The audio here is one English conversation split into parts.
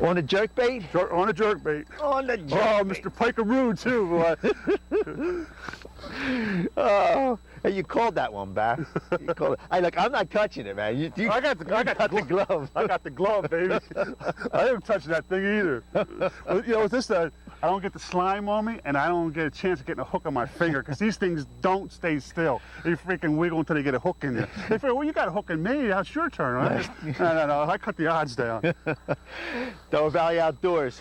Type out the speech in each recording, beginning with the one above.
On a jerkbait? On a jerkbait. On the jerkbait. Oh, Mr. Pikeroo too, boy. Oh, and you called that one back. You called it. I'm not touching it, man. I got the glove. I got the glove, baby. I haven't touched that thing either. Well, you know, with this, I don't get the slime on me, and I don't get a chance of getting a hook on my finger, because these things don't stay still. They freaking wiggle until they get a hook in you. They figure, well, you got a hook in me. Now it's your turn, right? No. I cut the odds down. Delaware Valley Outdoors.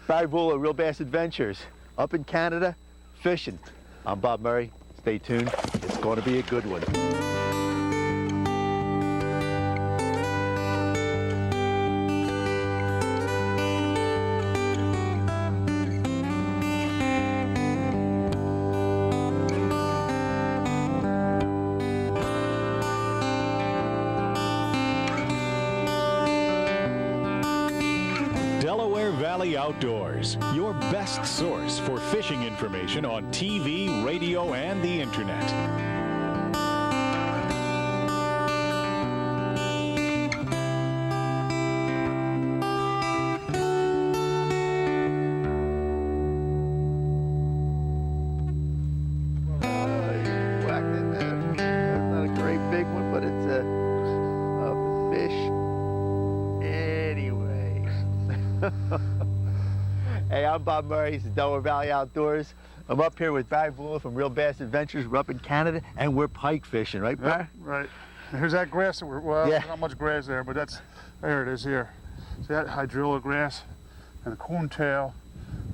Barry Bull of Real Bass Adventures. Up in Canada, fishing. I'm Bob Murray. Stay tuned. It's going to be a good one. Delaware Valley Outdoors, your best source for fishing information on TV, radio, and the internet. Whacked it there. It's not a great big one, but it's a fish anyway. Hey, I'm Bob Murray. This is Delaware Valley Outdoors. I'm up here with Barry Bull from Real Bass Adventures. We're up in Canada, and we're pike fishing, right, Barry? Right. Here's that grass. There's not much grass there, but there it is here. See that hydrilla grass and the corntail?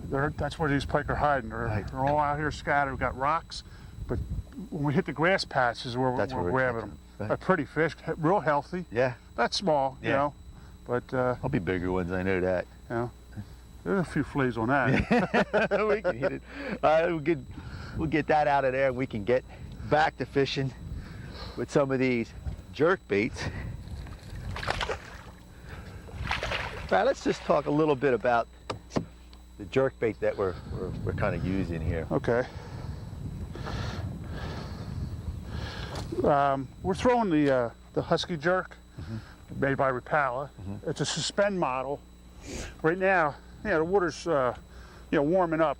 That's where these pike are hiding. They're all out here scattered. We've got rocks, but when we hit the grass patches, we're grabbing them. Right. A pretty fish, real healthy. Yeah. That's small, you know, but I'll be bigger ones. I know that. you know, there's a few fleas on that. We can hit it. We'll get that out of there, and we can get back to fishing with some of these jerk baits. All right, let's just talk a little bit about the jerk bait that we're kind of using here. Okay. We're throwing the Husky jerk, made by Rapala. It's a suspend model. Right now, the water's warming up,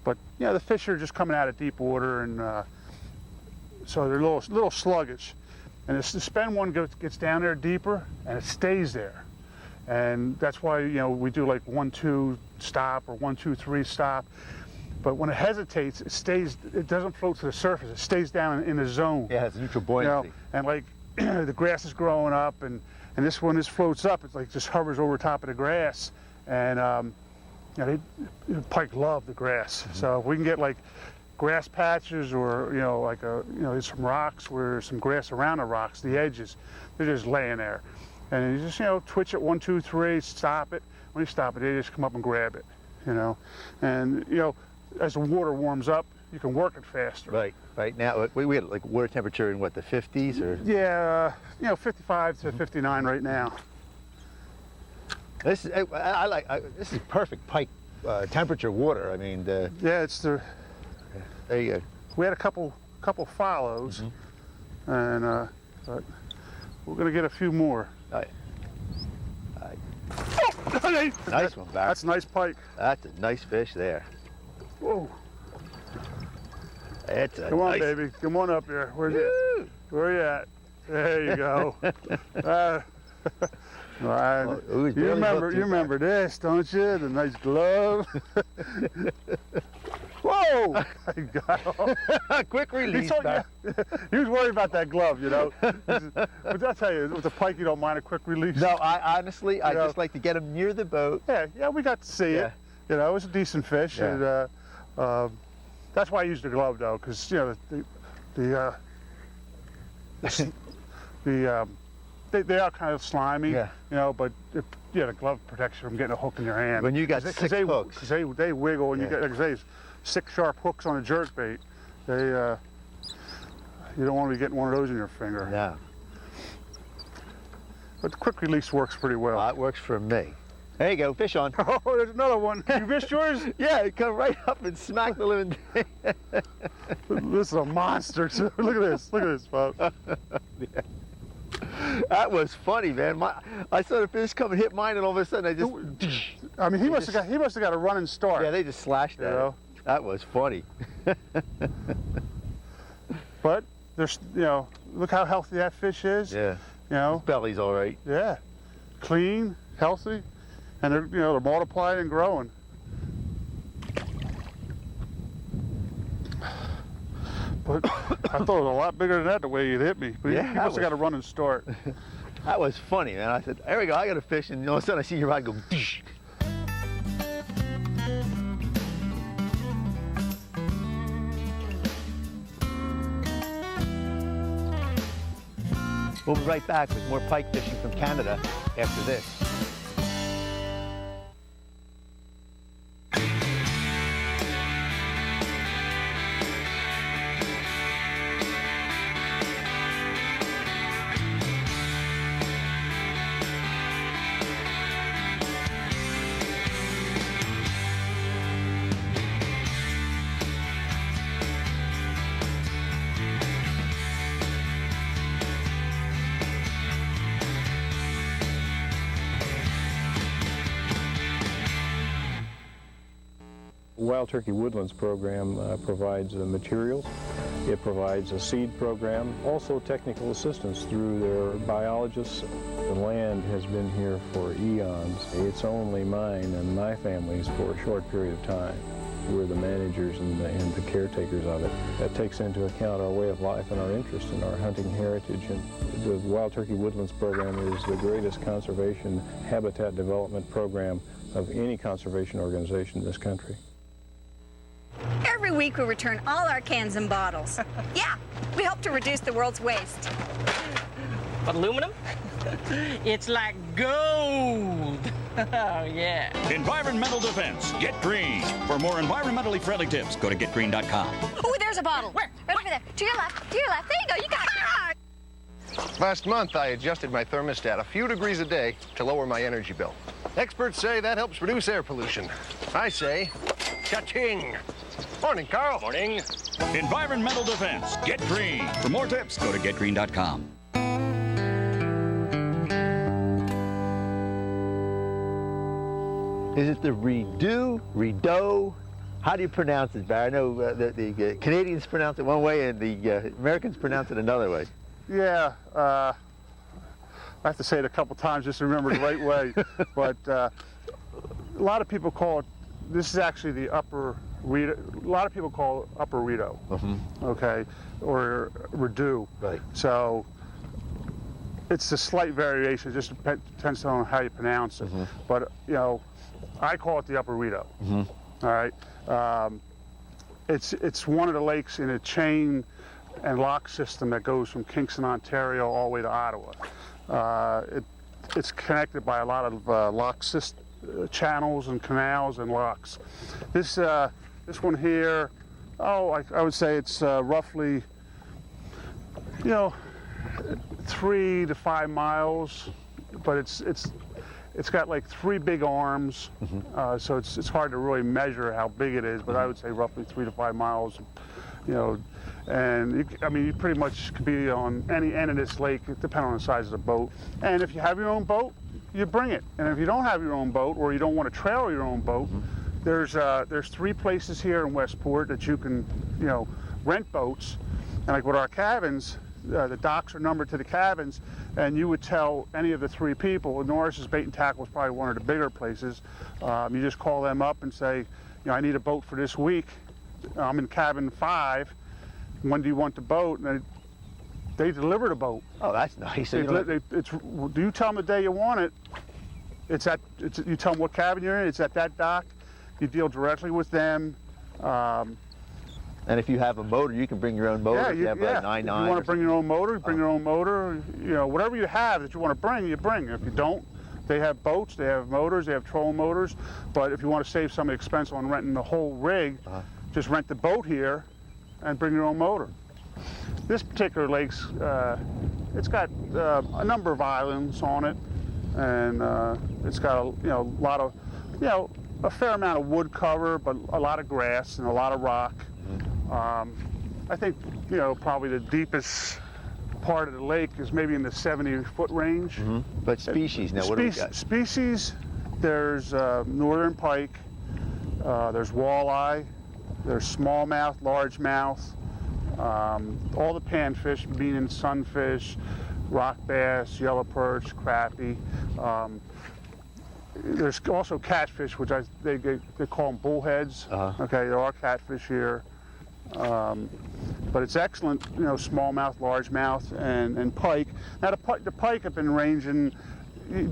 but the fish are just coming out of deep water, and so they're a little sluggish. And the suspend one gets down there deeper, and it stays there. And that's why we do like 1-2 stop or 1-2-3 stop. But when it hesitates, it doesn't float to the surface. It stays down in the zone. Yeah, it's neutral buoyancy. And like the grass is growing up, and this when this floats up, it's like just hovers over top of the grass. And pike love the grass. So if we can get like grass patches, or there's some rocks where there's some grass around the rocks, the edges, they're just laying there. And you just twitch it 1-2-3, stop it. When you stop it, they just come up and grab it. And as the water warms up, you can work it faster. Right now we had like water temperature in what, the 50s or? Yeah, 55 to 59 right now. This is this is perfect pike temperature water. I mean, yeah, it's the. There you go. We had a couple follows, and but we're gonna get a few more. Nice one, Barry. That's a nice pike. That's a nice fish there. Whoa. Come on, baby. Come on up here. Where you at? There you go. You remember this, don't you? The nice glove. Whoa! Quick release. He was worried about that glove, But I'll tell you, with a pike, you don't mind a quick release. No, I honestly, I just like to get him near the boat. Yeah, we got to see it. It was a decent fish. Yeah. And, that's why I used the glove, though, because they are kind of slimy. But the glove protects you from getting a hook in your hand. When you got 6 hooks, because they wiggle, and you get, like I say, 6 sharp hooks on a jerk bait. You don't want to be getting one of those in your finger. No. But the quick release works pretty well. It works for me. There you go, fish on. Oh, there's another one. You missed yours? Yeah, it come right up and smack the living thing. This is a monster, too. Look at this, folks. That was funny, man. I saw the fish come and hit mine, and all of a sudden I just. I mean, he must have got a running start. Yeah, they just slashed at it. That was funny. But there's, look how healthy that fish is. Yeah. His belly's all right. Yeah, clean, healthy, and they're multiplying and growing. But I thought it was a lot bigger than that the way it hit me. But he must have got a running start. That was funny, man. I said, there we go, I got a fish, and all of a sudden I see your rod go. We'll be right back with more pike fishing from Canada after this. Wild Turkey Woodlands program provides materials. It provides a seed program, also technical assistance through their biologists. The land has been here for eons. It's only mine and my family's for a short period of time. We're the managers and the caretakers of it. That takes into account our way of life and our interest in our hunting heritage. And the Wild Turkey Woodlands program is the greatest conservation habitat development program of any conservation organization in this country. Every week we return all our cans and bottles. Yeah, we help to reduce the world's waste. But aluminum? It's like gold. Oh, yeah. Environmental defense. Get green. For more environmentally friendly tips, go to getgreen.com. Oh, there's a bottle. Where? Right over there. To your left. To your left. There you go. You got it. Last month, I adjusted my thermostat a few degrees a day to lower my energy bill. Experts say that helps reduce air pollution. I say, cha-ching. Morning, Carl. Morning. Environmental defense. Get green. For more tips, go to getgreen.com. Is it the Rideau? How do you pronounce it, Barry? I know the Canadians pronounce it one way and the Americans pronounce it another way. Yeah, I have to say it a couple times just to remember the right way. But a lot of people call it, this is actually the upper Rideau. A lot of people call it upper Rideau, okay, or Rideau. Right. So it's a slight variation. It just depends on how you pronounce it. But, I call it the upper Rideau. All right. It's one of the lakes in a chain and lock system that goes from Kingston, Ontario, all the way to Ottawa. It's connected by a lot of lock channels and canals and locks. This one here, I would say it's roughly, 3 to 5 miles, but it's got like 3 big arms, so it's hard to really measure how big it is, but I would say roughly 3 to 5 miles, and you pretty much could be on any end of this lake, depending on the size of the boat. And if you have your own boat, you bring it. And if you don't have your own boat, or you don't want to trail your own boat, there's 3 places here in Westport that you can, rent boats. And like with our cabins, the docks are numbered to the cabins, and you would tell any of the 3 people, Norris's Bait and Tackle is probably one of the bigger places, you just call them up and say, I need a boat for this week. I'm in cabin 5. When do you want the boat? And they deliver the boat. Oh, that's nice. So do you tell them the day you want it? You tell them what cabin you're in. It's at that dock. You deal directly with them. And if you have a motor, you can bring your own motor. If you have a 9.9. If you want to bring your own motor, you bring your own motor. Whatever you have that you want to bring, you bring. If you don't, they have boats, they have motors, they have trolling motors. But if you want to save some expense on renting the whole rig, just rent the boat here and bring your own motor. This particular lake's, it's got a number of islands on it, and it's got a lot of, a fair amount of wood cover, but a lot of grass and a lot of rock. I think, probably the deepest part of the lake is maybe in the 70-foot range. But species, now what do we got? Species, there's northern pike, there's walleye, there's smallmouth, largemouth, all the panfish, meaning sunfish, rock bass, yellow perch, crappie. There's also catfish, which they call them bullheads. Okay, there are catfish here. But it's excellent, you know, smallmouth, largemouth, and pike. Now the pike have been ranging,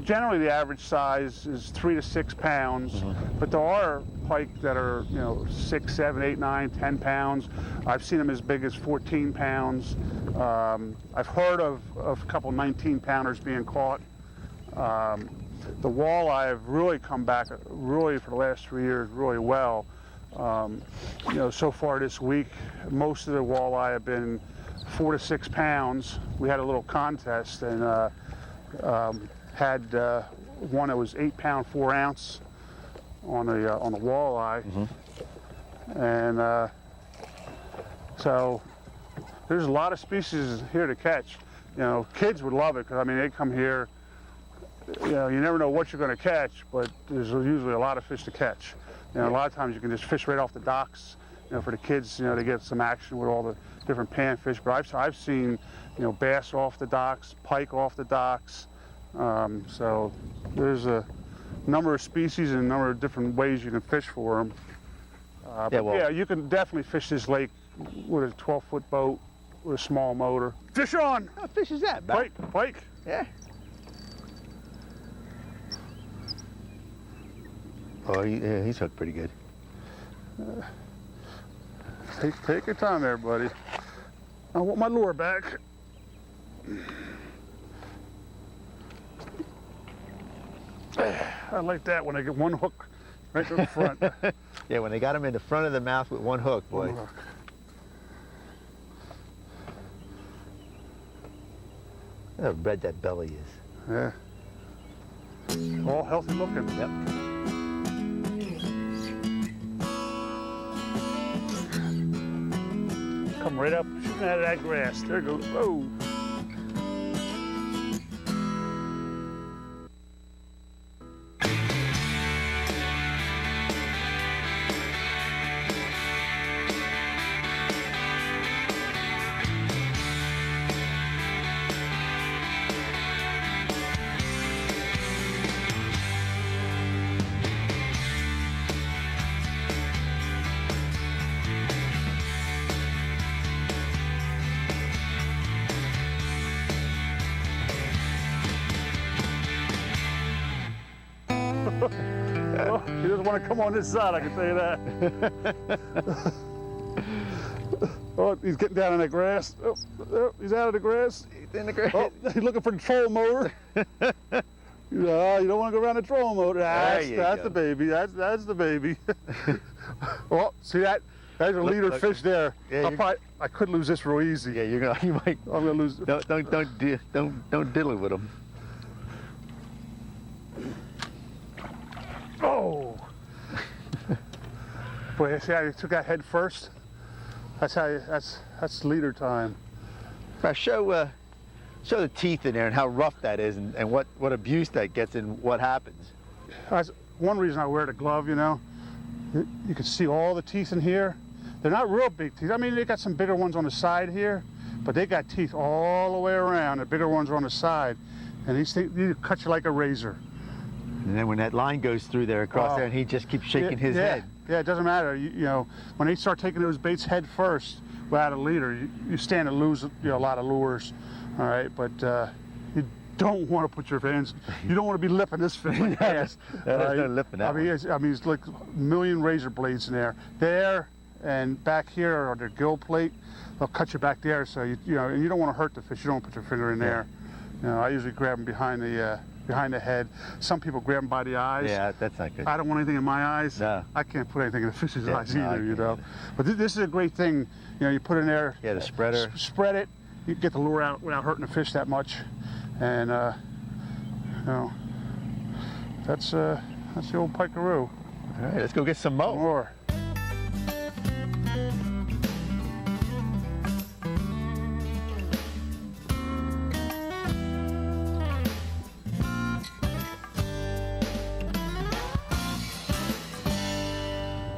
generally the average size is 3 to 6 pounds, but there are pike that are, you know, 6, 7, 8, 9, 10 pounds. I've seen them as big as 14 pounds. I've heard of a couple 19-pounders being caught. The walleye have really come back, really for the last 3 years, really well. You know, so far this week, most of the walleye have been 4 to 6 pounds. We had a little contest and had one that was 8 pound 4 ounce on the walleye, and so there's a lot of species here to catch. You know, kids would love it because I mean they come here. You know, you never know what you're going to catch, but there's usually a lot of fish to catch. You know, a lot of times you can just fish right off the docks. You know, for the kids, you know, they get some action with all the different panfish. But I've seen, you know, bass off the docks, pike off the docks. So there's a number of species and a number of different ways you can fish for them. Yeah, you can definitely fish this lake with a 12-foot boat with a small motor. Fish on! How fish is that, Bob? Pike. Yeah. Oh, he's hooked pretty good. Take your time there, buddy. I want my lure back. I like that when I get one hook right to the front. Yeah, when they got him in the front of the mouth with one hook, boy. One hook. How red that belly is. Yeah. All healthy looking. Yep. Come right up, shooting out of that grass. There it goes. Whoa. Well, he doesn't want to come on this side, I can tell you that. Oh, he's getting down in the grass. Oh, he's out of the grass. He's in the grass. Oh, he's looking for the trolling motor. You don't want to go around the trolling motor. That's the baby. That's the baby. Oh, see that? That's a leader fish there. Yeah, I could lose this real easy. Yeah, you might. I'm gonna lose. Don't diddle with him. Oh! Boy, see how you took that head first? That's leader time. Now show the teeth in there and how rough that is and what abuse that gets and what happens. That's one reason I wear the glove, you know. You can see all the teeth in here. They're not real big teeth. I mean, they got some bigger ones on the side here, but they got teeth all the way around. The bigger ones are on the side. And these things, they cut you like a razor. And then when that line goes through there across there and he just keeps shaking his head. Yeah, it doesn't matter. You know, when they start taking those baits head first without a leader, you stand to lose a lot of lures. All right, but you don't want to put your hands, you don't want to be lipping this fish like that. There's no lipping that one. I mean, it's like a million razor blades in there. There and back here are their gill plate. They'll cut you back there, so you know, and you don't want to hurt the fish. You don't put your finger in there. You know, I usually grab them behind the head. Some people grab them by the eyes. Yeah, that's not good. I don't want anything in my eyes. No. I can't put anything in the fish's eyes no, either, you know. But this is a great thing. You know, you put in there. Yeah, the spreader. Spread it. You get the lure out without hurting the fish that much. And, you know, that's the old pikaroo. All right, let's go get some more.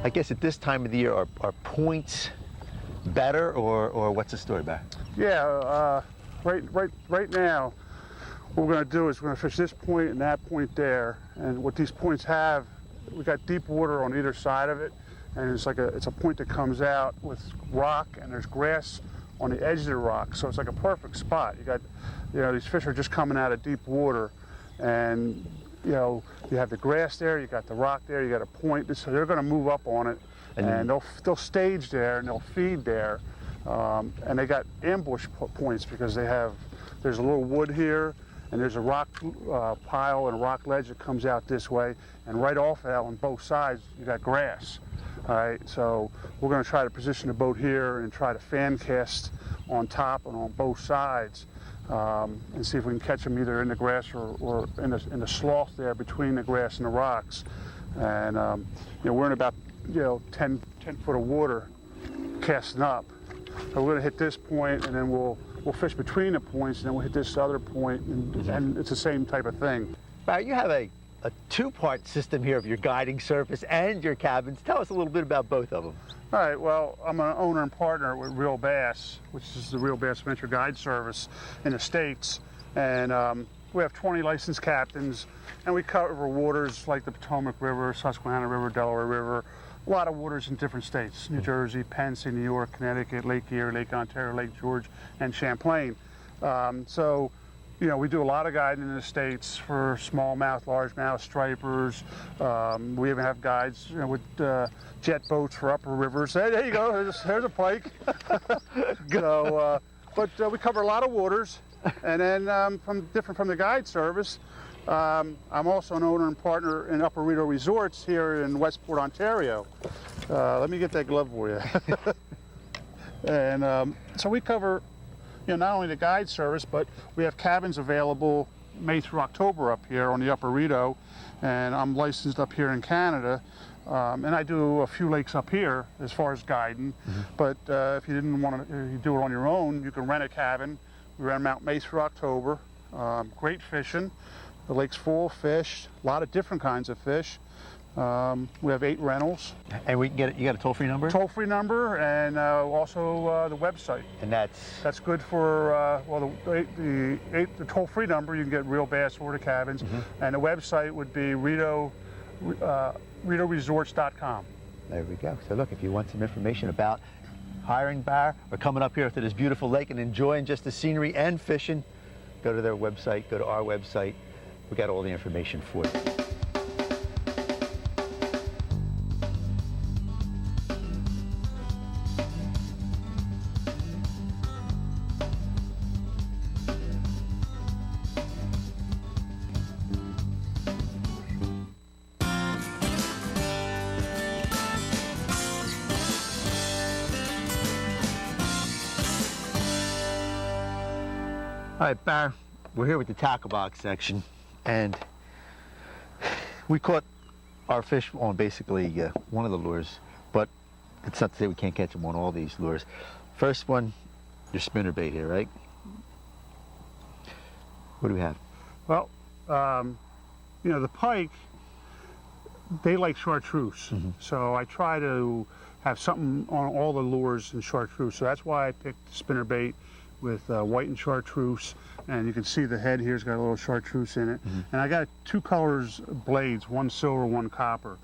I guess at this time of the year, are points better, or what's the story, Barry? Yeah, right now, what we're going to do is we're going to fish this point and that point there. And what these points have, we got deep water on either side of it, and it's a point that comes out with rock, and there's grass on the edge of the rock, so it's like a perfect spot. You got, these fish are just coming out of deep water, and you have the grass there, you got the rock there, you got a point, so they're going to move up on it, and they'll stage there and they'll feed there, and they got ambush points because there's a little wood here, and there's a rock pile and a rock ledge that comes out this way, and right off that on both sides you got grass. All right, so we're going to try to position the boat here and try to fan cast on top and on both sides, and see if we can catch them either in the grass or in the slough there between the grass and the rocks. And we're in about 10 foot of water casting up. So we're going to hit this point, and then we'll fish between the points, and then we'll hit this other point, and it's the same type of thing. Barry, you have a two-part system here of your guiding surface and your cabins. Tell us a little bit about both of them. All right, well, I'm an owner and partner with Real Bass, which is the Real Bass Venture Guide Service in the States. And we have 20 licensed captains, and we cover waters like the Potomac River, Susquehanna River, Delaware River, a lot of waters in different states: New Jersey, Penn, New York, Connecticut, Lake Erie, Lake Ontario, Lake George, and Champlain. So we do a lot of guiding in the States for smallmouth, largemouth, stripers. We even have guides with jet boats for upper rivers. Hey, there you go, there's a pike. But we cover a lot of waters. And then from the guide service, I'm also an owner and partner in Upper Rideau Resorts here in Westport, Ontario. Let me get that glove for you. And so we cover not only the guide service, but we have cabins available May through October up here on the Upper Rideau, and I'm licensed up here in Canada, and I do a few lakes up here as far as guiding. But if you didn't want to do it on your own, you can rent a cabin. We rent them out May through October. Great fishing. The lake's full of fish, a lot of different kinds of fish. We have 8 rentals. And we can get it. You got a toll-free number? Toll-free number, and also the website. And that's good for the toll-free number. You can get Real Bass or the cabins, and the website would be RideauResorts.com. There we go. So look, if you want some information about hiring Barry or coming up here to this beautiful lake and enjoying just the scenery and fishing, go to their website. Go to our website. We got all the information for you. All right, Barry, we're here with the tackle box section, and we caught our fish on basically one of the lures, but it's not to say we can't catch them on all these lures. First one, your spinnerbait here, right? What do we have? Well, the pike, they like chartreuse, so I try to have something on all the lures in chartreuse, so that's why I picked spinnerbait with white and chartreuse, and you can see the head here's got a little chartreuse in it. And I got 2 colors blades, one silver, one copper.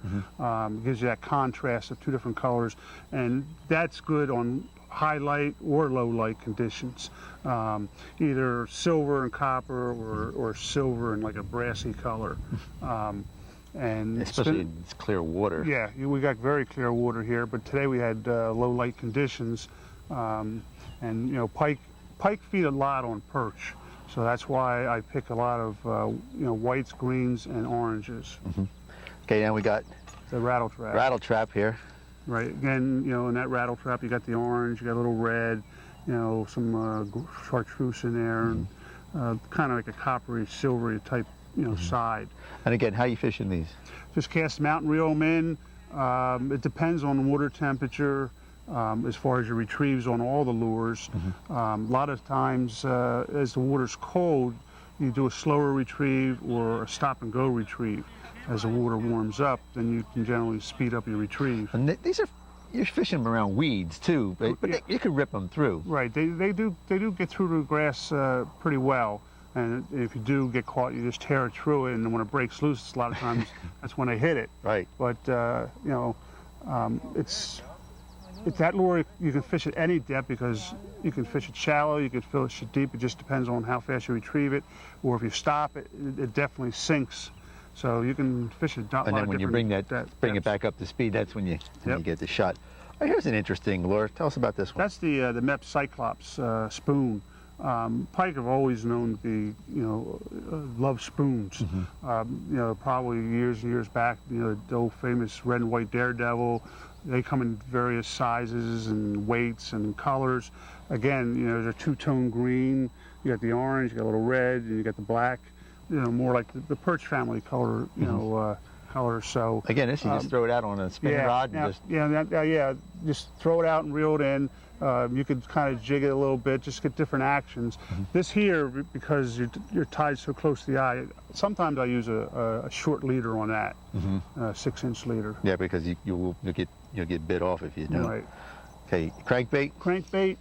Gives you that contrast of 2 different colors, and that's good on high light or low light conditions. Either silver and copper or silver and like a brassy color. And especially in this clear water. Yeah, we got very clear water here, but today we had low light conditions, and pike feed a lot on perch, so that's why I pick a lot of whites, greens, and oranges. Okay, now we got the rattle trap. Rattle trap here. Right. Again, in that rattle trap, you got the orange, you got a little red, some chartreuse in there, and kind of like a coppery, silvery type, side. And again, how are you fishing these? Just cast them out and reel them in. It depends on water temperature. As far as your retrieves on all the lures. A lot of times, as the water's cold, you do a slower retrieve or a stop and go retrieve. as the water warms up, then you can generally speed up your retrieve. And these are, you're fishing them around weeds too, but Yeah. you can rip them through. Right, they do get through the grass pretty well, and if you do get caught, you just tear it through it, and when it breaks loose, a lot of times that's when they hit it. Right. But you know, it's that lure, you can fish at any depth because you can fish it shallow, you can fish it deep. It just depends on how fast you retrieve it, or if you stop it, it definitely sinks. So you can fish it. And then when you bring it back up to speed, that's when you get the shot. Oh, here's an interesting lure. Tell us about this one. That's the Mep Cyclops spoon. Pike have always known to be, love spoons. Mm-hmm. Probably years and years back, the old famous red and white Daredevil, they come in various sizes and weights and colors. Again, there's a two-tone green, you got the orange, you got a little red, and you got the black, more like the perch family color, color. So again, this you just throw it out on a spinning rod and just throw it out and reel it in. You could kind of jig it a little bit, just get different actions. Mm-hmm. This here, because you're tied so close to the eye, sometimes I use a short leader on that, Mm-hmm. a 6-inch leader. Yeah, because you'll get bit off if you don't. Right. Okay, crankbait. Crankbait.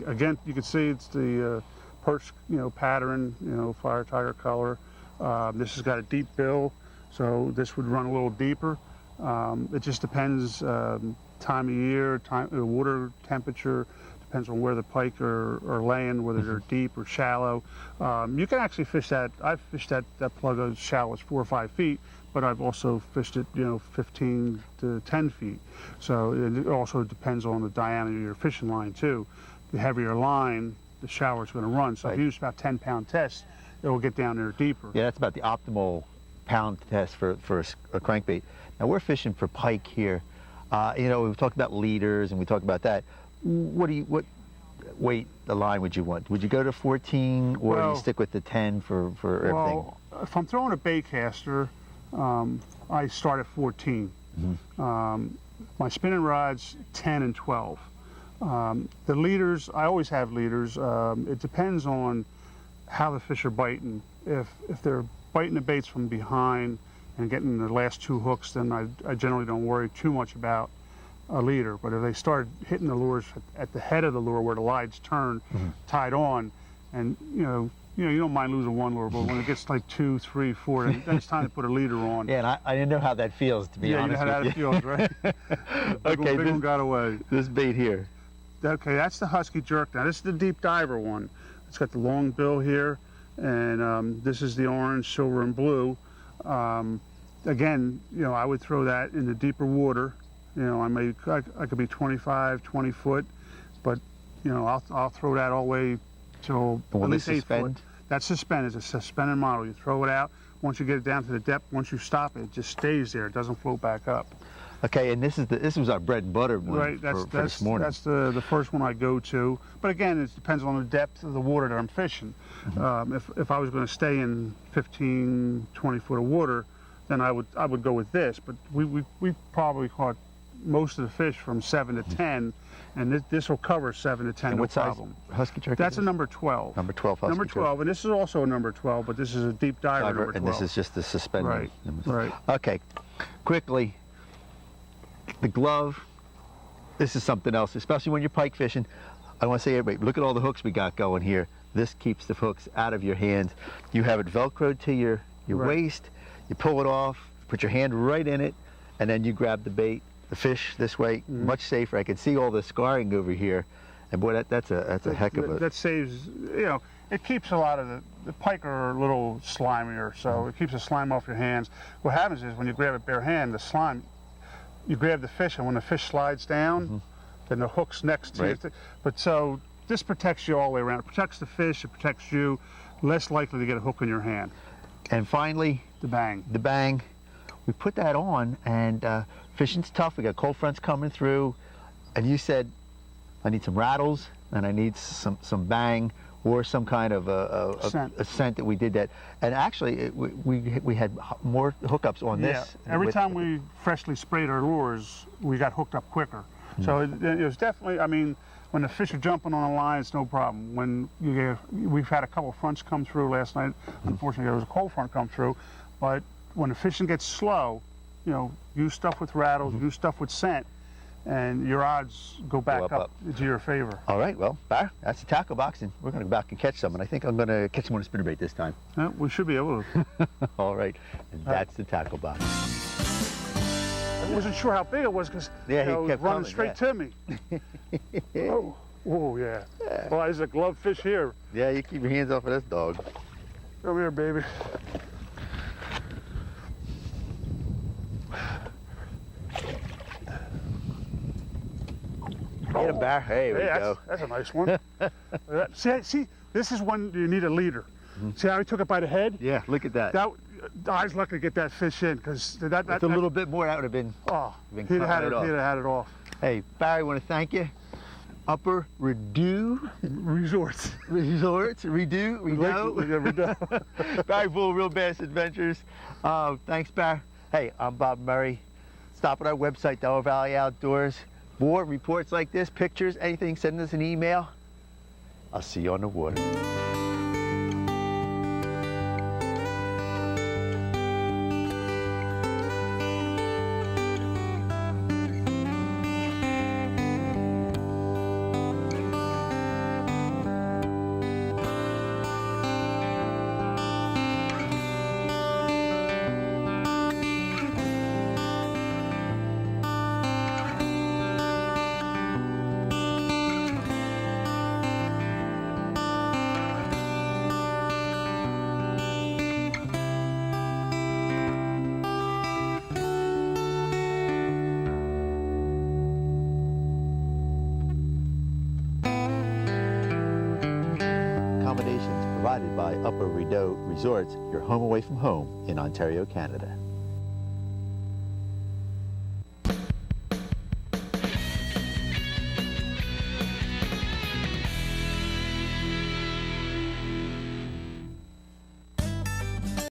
Again, you can see it's the perch, pattern, fire tiger color. This has got a deep bill, so this would run a little deeper. It just depends time of year, water temperature, depends on where the pike are laying, whether they're deep or shallow. You can actually fish that. I've fished that plug as shallow as 4 or 5 feet, but I've also fished it, 15 to 10 feet. So it also depends on the diameter of your fishing line too. The heavier your line, the shallower it's going to run. So if you use about 10-pound test, it will get down there deeper. Yeah, that's about the optimal pound test for a crankbait. Now we're fishing for pike here. We've talked about leaders and we talked about that. What weight the line would you want? Would you go to 14 or do you stick with the 10 for everything? Well, if I'm throwing a bait caster, I start at 14. Mm-hmm. My spinning rods, 10 and 12. The leaders, I always have leaders. It depends on how the fish are biting. If they're biting the baits from behind and getting the last 2 hooks, then I generally don't worry too much about a leader. But if they start hitting the lures at the head of the lure where the line's turned, tied on, and you don't mind losing 1 lure, but when it gets like 2, 3, 4, then it's time to put a leader on. Yeah, and I didn't know how that feels, to be honest. Yeah, you know how that feels, right? Okay, big one got away. This bait here. Okay, that's the Husky Jerk. Now this is the deep diver one. It's got the long bill here, and this is the orange, silver, and blue. Again, I would throw that in the deeper water. I could be 25, 20 foot, but I'll throw that all the way till at least 8 foot. That's suspended. It's a suspended model. You throw it out. Once you get it down to the depth, once you stop it, it just stays there. It doesn't float back up. Okay, and this was our bread and butter one. Right. That's for this morning. That's the first one I go to. But again, it depends on the depth of the water that I'm fishing. If I was going to stay in 15, 20 foot of water, then I would go with this. But we probably caught most of the fish from 7 to 10, and this will cover 7 to 10. And what no size problem. Husky Jerk? That's a number 12. Number 12 Husky Number 12, Jerk. and this is also a number 12, but this is a deep diver number 12. And this is just the suspended. Right. Right. Okay, quickly. The glove. This is something else, especially when you're pike fishing. I want to say, everybody, look at all the hooks we got going here. This keeps the hooks out of your hands. You have it Velcroed to your waist. You pull it off, put your hand right in it, and then you grab the bait, the fish this way, much safer. I can see all the scarring over here, and boy, that's a heck of a. That saves, it keeps a lot of the pike are a little slimier, so it keeps the slime off your hands. What happens is when you grab it bare hand, the slime, you grab the fish, and when the fish slides down, then the hook's next to you. But so this protects you all the way around. It protects the fish, it protects you, less likely to get a hook in your hand. And finally, the bang. The bang. We put that on, and fishing's tough. We got cold fronts coming through, and you said, I need some rattles, and I need some bang, or some kind of a scent that we did that. And actually, we had more hookups on this. Every time we freshly sprayed our lures, we got hooked up quicker. So it was definitely, I mean, when the fish are jumping on the line, it's no problem. When we've had a couple fronts come through last night. Unfortunately, there was a cold front come through, but when the fishing gets slow, you know, use stuff with rattles, use stuff with scent, and your odds go back up to your favor. All right, well, Bar, that's the tackle box, and we're going to go back and catch some, and I think I'm going to catch them on a spinnerbait this time. We should be able to. All right, and that's the tackle box. I wasn't sure how big it was because Yeah, he it was kept running coming, straight to me. Oh, yeah. Well, there's a glove fish here. Yeah, you keep your hands off of this dog. Come here, baby. Get him, Bar. There we go. That's a nice one. See, this is when you need a leader. See how he took it by the head? Yeah, look at that. I was lucky to get that fish in because that With a little bit more, that would have been. Oh, been he'd cut have right off. had it off. Hey, Barry, I want to thank you. Upper Redo Resorts. Redo. Barry Full of Real Bass Adventures. Thanks, Barry. Hey, I'm Bob Murray. Stop at our website, Delaware Valley Outdoors. More reports like this, pictures, anything, send us an email. I'll see you on the water. Accommodations provided by Upper Rideau Resorts, your home away from home in Ontario, Canada.